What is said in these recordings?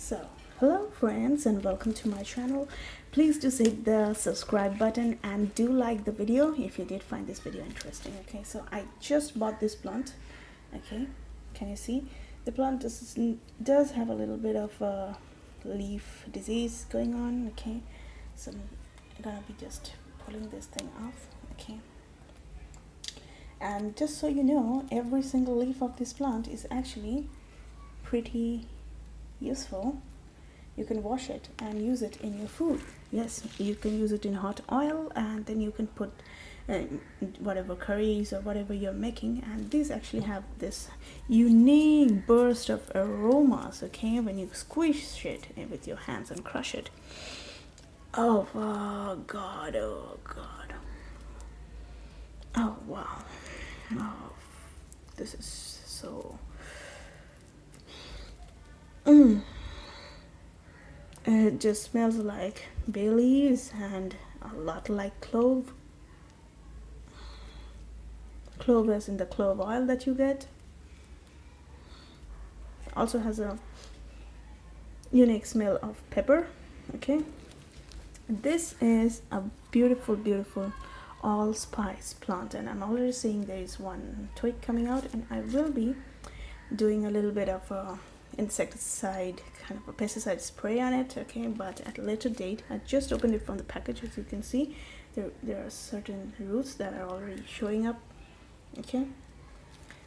So, hello friends and welcome to my channel. Please do hit the subscribe button and do like the video if you did find this video interesting. Okay, so I just bought this plant. Okay, can you see? The plant does have a little bit of leaf disease going on. Okay, so I'm gonna be just pulling this thing off. Okay, and just so you know, every single leaf of this plant is actually pretty useful. You can wash it and use it in your food. Yes, you can use it in hot oil, and then you can put whatever curries or whatever you're making, and these actually have this unique burst of aromas. Okay, when you squish it with your hands and crush it. Oh god, oh god, oh wow, oh, this is so it just smells like bay leaves and a lot like clove as in the clove oil that you get. Also has a unique smell of pepper. Okay, this is a beautiful allspice plant, and I'm already seeing there is one twig coming out, and I will be doing a little bit of a insecticide, kind of a pesticide spray on it. Okay, but at a later date. I just opened it from the package. As you can see, there are certain roots that are already showing up. Okay,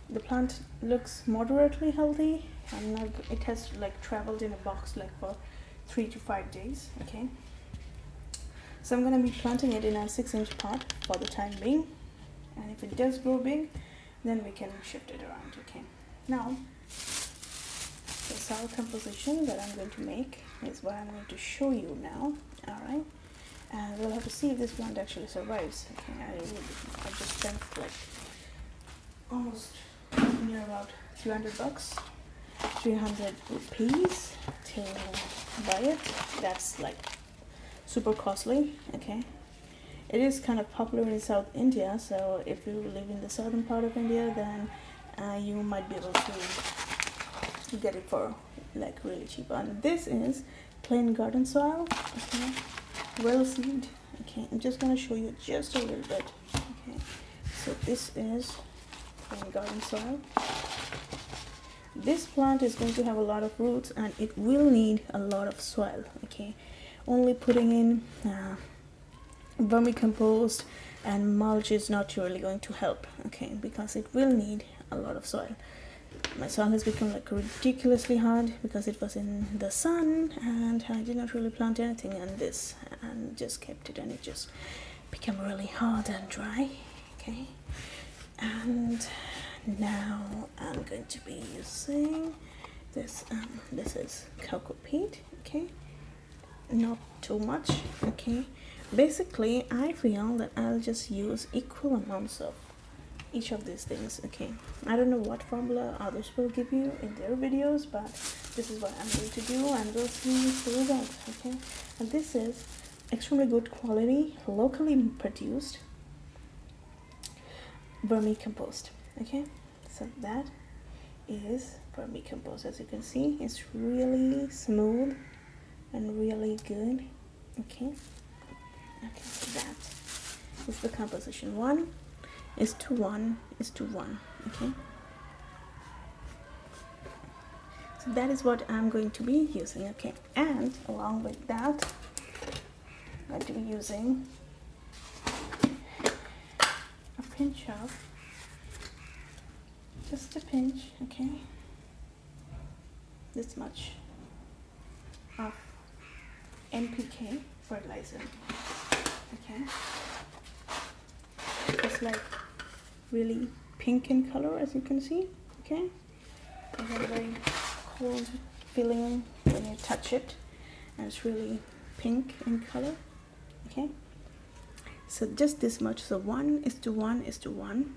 the plant looks moderately healthy, and it has like traveled in a box like for 3 to 5 days. Okay, so I'm going to be planting it in a 6-inch pot for the time being, and if it does grow big, then we can shift it around. Okay, now the soil composition that I'm going to make is what I'm going to show you now. Alright, and we'll have to see if this plant actually survives. Okay, I just spent like almost near about 300 bucks, 300 rupees to buy it. That's like super costly. Okay, it is kind of popular in South India, so if you live in the southern part of India, then you might be able to get it for like really cheap. And this is plain garden soil. Okay, well seeded. Okay, I'm just gonna show you just a little bit. Okay, so this is plain garden soil. This plant is going to have a lot of roots, and it will need a lot of soil. Okay, only putting in vermicompost and mulch is not really going to help. Okay, because it will need a lot of soil. My soil has become like ridiculously hard because it was in the sun, and I did not really plant anything on this and just kept it, and it just became really hard and dry. Okay, and now I'm going to be using this. This is cocoa peat. Okay, not too much. Okay, basically I feel that I'll just use equal amounts of each of these things. Okay, I don't know what formula others will give you in their videos, but this is what I'm going to do, and we'll see the results. Okay, and this is extremely good quality, locally produced vermicompost. Okay, so that is vermicompost. As you can see, it's really smooth and really good. Okay, so that is the composition. 1:1:1. Okay, so that is what I'm going to be using. Okay, and along with that, I'm going to be using a pinch of, just a pinch, okay, this much of NPK fertilizer. Okay, it's like really pink in color, as you can see. Okay, it has a very cold feeling when you touch it, and it's really pink in color. Okay, so just this much. So 1:1:1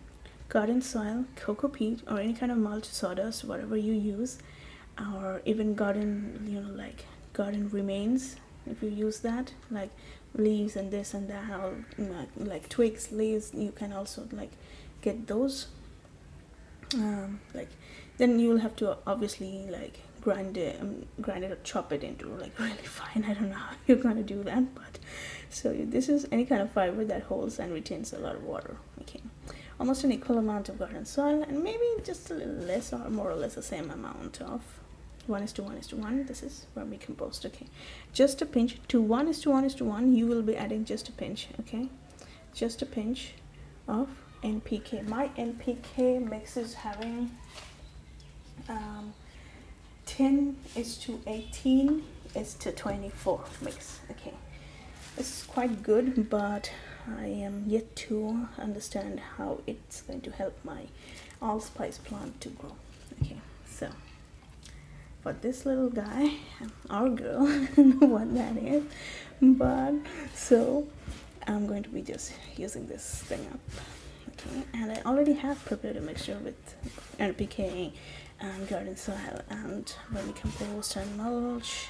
garden soil, cocoa peat, or any kind of mulch, sawdust, whatever you use, or even garden, like garden remains. If you use that, like leaves and this and that, or like twigs, leaves, you can also like get those like Then you will have to obviously like grind it or chop it into like really fine. I don't know how you're gonna do that, but so this is any kind of fiber that holds and retains a lot of water. Okay, almost an equal amount of garden soil, and maybe just a little less or more or less the same amount of 1:1:1. This is vermicompost. Okay, just a pinch. To 1:1:1, you will be adding just a pinch. Okay, just a pinch of NPK. My NPK mix is having 10:18:24 mix. Okay, it's quite good, but I am yet to understand how it's going to help my allspice plant to grow. Okay, so for this little guy or girl, I don't know what that is, but so I'm going to be just using this thing up. Okay, and I already have prepared a mixture with NPK and garden soil and vermicompost and mulch.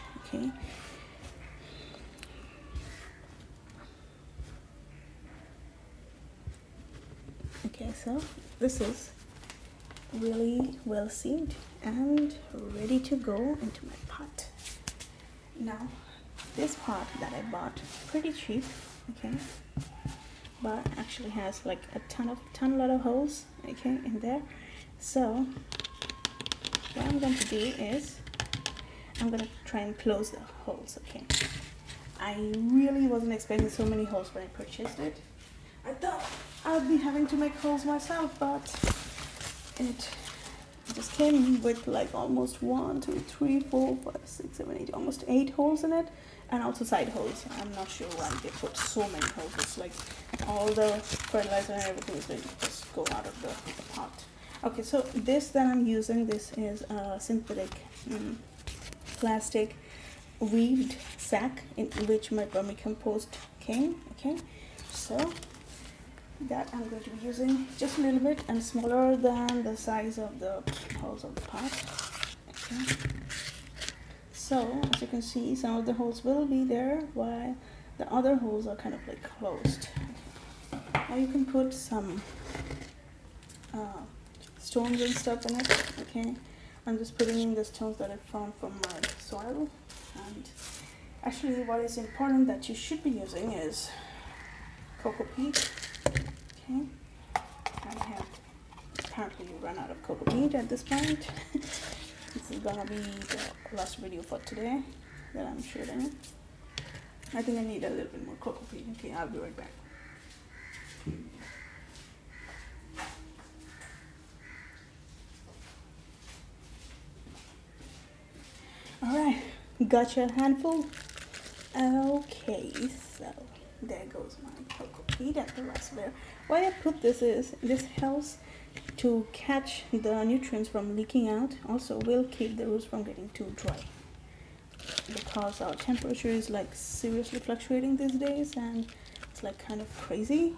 Okay, so this is really well sealed and ready to go into my pot. Now this pot that I bought pretty cheap, okay, but actually has like a lot of holes, okay, in there. So what I'm going to do is I'm going to try and close the holes. Okay, I really wasn't expecting so many holes when I purchased it. I thought I'd be having to make holes myself, but it just came with like almost 1, 2, 3, 4, 5, 6, 7, 8, almost 8 holes in it, and also side holes. I'm not sure why they put so many holes. It's like all the fertilizer and everything is going to just go out of the pot. Okay, so this that I'm using, this is a synthetic plastic weaved sack in which my vermicompost came. Okay, so that I'm going to be using just a little bit and smaller than the size of the holes of the pot. Okay, so as you can see, some of the holes will be there while the other holes are kind of like closed. Now you can put some stones and stuff in it. Okay, I'm just putting in the stones that I found from my soil. And actually what is important that you should be using is cocoa peat. Okay, I have apparently run out of cocoa peat at this point. This is gonna be the last video for today that I'm shooting. I think I need a little bit more cocoa peat. Okay, I'll be right back. Alright, gotcha, handful. Okay, so there goes my cocoa peat at the last layer. Why I put this is, this helps to catch the nutrients from leaking out. Also will keep the roots from getting too dry, because our temperature is like seriously fluctuating these days, and it's like kind of crazy.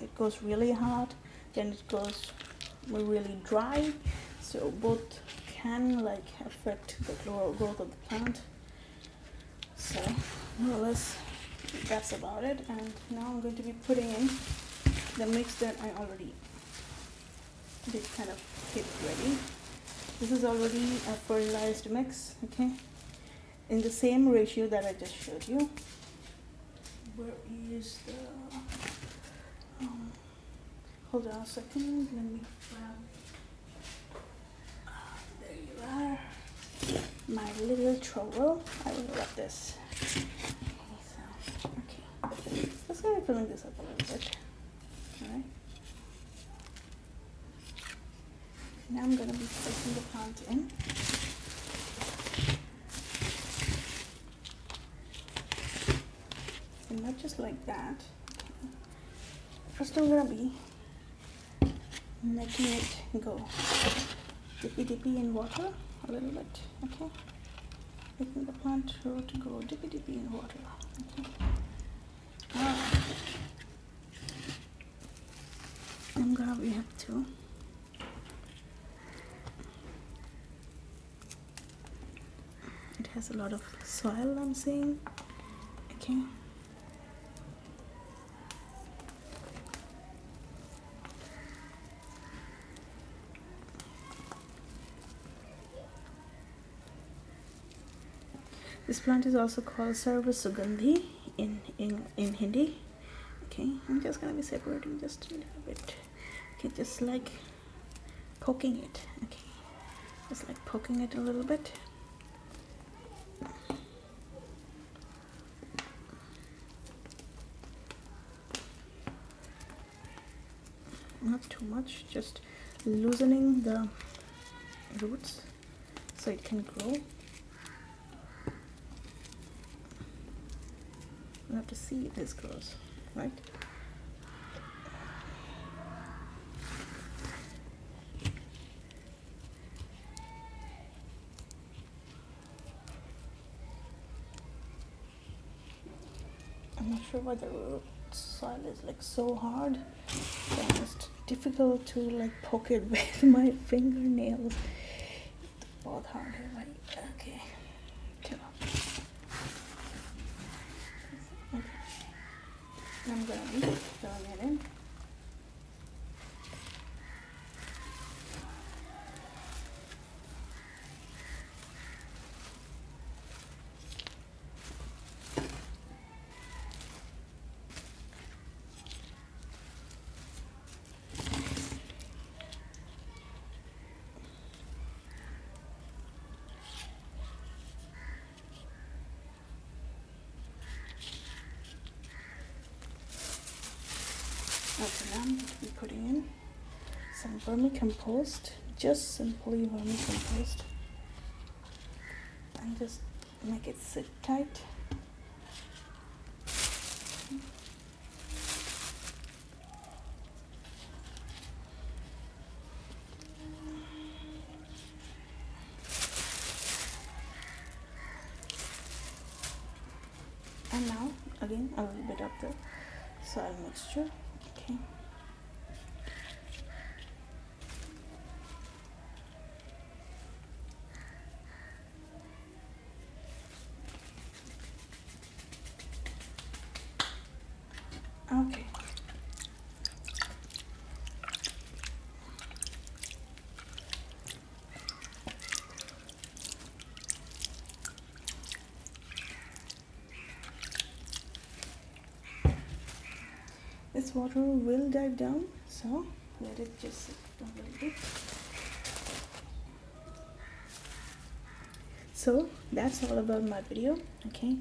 It goes really hot, then it goes really dry, so both can like affect the growth of the plant. So more or less that's about it. And now I'm going to be putting in the mix that I already did kind of get ready. This is already a fertilized mix, okay, in the same ratio that I just showed you. Where is the hold on a second, let me grab there you are, my little trowel. I will grab this. So, okay, let's go filling this up a little bit. Alright, now I'm going to be placing the plant in. So not just like that. First I'm going to be making it go dippy in water a little bit, okay? Making the plant root to go dippy in water, okay? I'm gonna be have to it has a lot of soil, I'm seeing, okay? This plant is also called Sarvasugandhi in Hindi. Okay, I'm just gonna be separating just a little bit. Okay, just like poking it. Okay, just like poking it a little bit. Not too much, just loosening the roots so it can grow. We'll have to see if this grows, right? I'm not sure why the root soil is like so hard. It's almost difficult to like poke it with my fingernails. Both hard here, right? Okay. Okay. I'm gonna be throwing it in. Okay, now I'm going to be putting in some vermicompost, just simply vermicompost, and just make it sit tight. And now again a little bit of the soil mixture. Okay. Okay. This water will dive down, so let it just sit a little bit. So that's all about my video. Okay,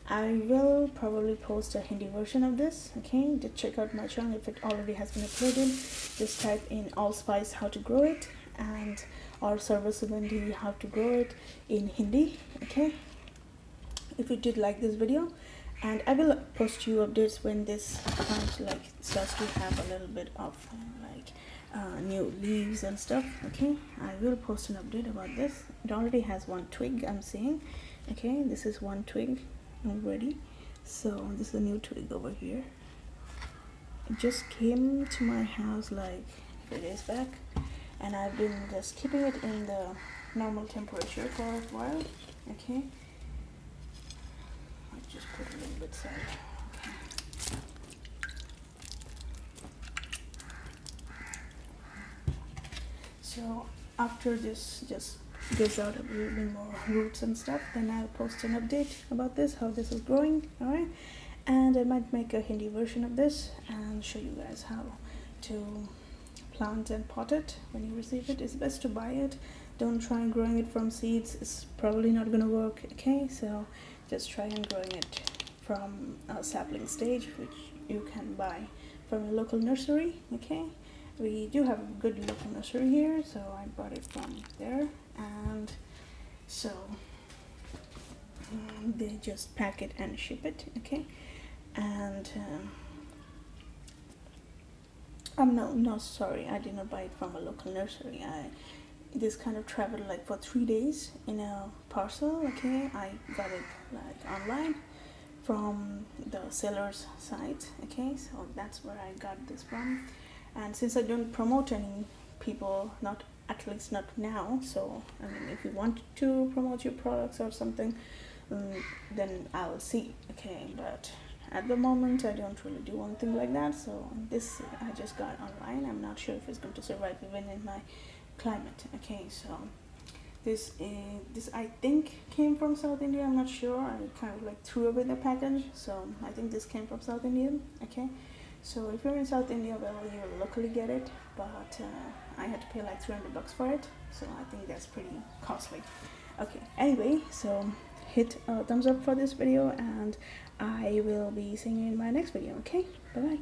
I will probably post a Hindi version of this. Okay, just check out my channel if it already has been uploaded. Just type in Allspice how to grow it, and or Sarvasugandhi how to grow it in Hindi. Okay, if you did like this video, and I will post you updates when this plant like starts to have a little bit of new leaves and stuff. Okay, I will post an update about this. It already has one twig, I'm seeing. Okay, this is one twig already, so this is a new twig over here. It just came to my house like a few days back, and I've been just keeping it in the normal temperature for a while. Okay, just put a little bit salt. Okay. So after this just gives out a little bit more roots and stuff, then I'll post an update about this, how this is growing. All right, and I might make a Hindi version of this and show you guys how to plant and pot it when you receive it. It's best to buy it. Don't try growing it from seeds, it's probably not gonna work. Okay, so just try and growing it from a sapling stage, which you can buy from a local nursery. Okay, we do have a good local nursery here, so I bought it from there, and so they just pack it and ship it. Okay, and no, sorry, I did not buy it from a local nursery. This kind of traveled like for 3 days in a parcel. Okay, I got it like online from the seller's site. Okay, so that's where I got this from. And since I don't promote any people, not at least not now, so I mean, if you want to promote your products or something, then I'll see. Okay, but at the moment I don't really do anything like that. So this I just got online. I'm not sure if it's going to survive even in my climate. Okay, so This I think came from South India. I'm not sure. I kind of like threw away the package, so I think this came from South India. Okay, so if you're in South India, well, you will locally get it, but I had to pay like $300 for it, so I think that's pretty costly. Okay, anyway, so hit a thumbs up for this video, and I will be seeing you in my next video. Okay, bye bye.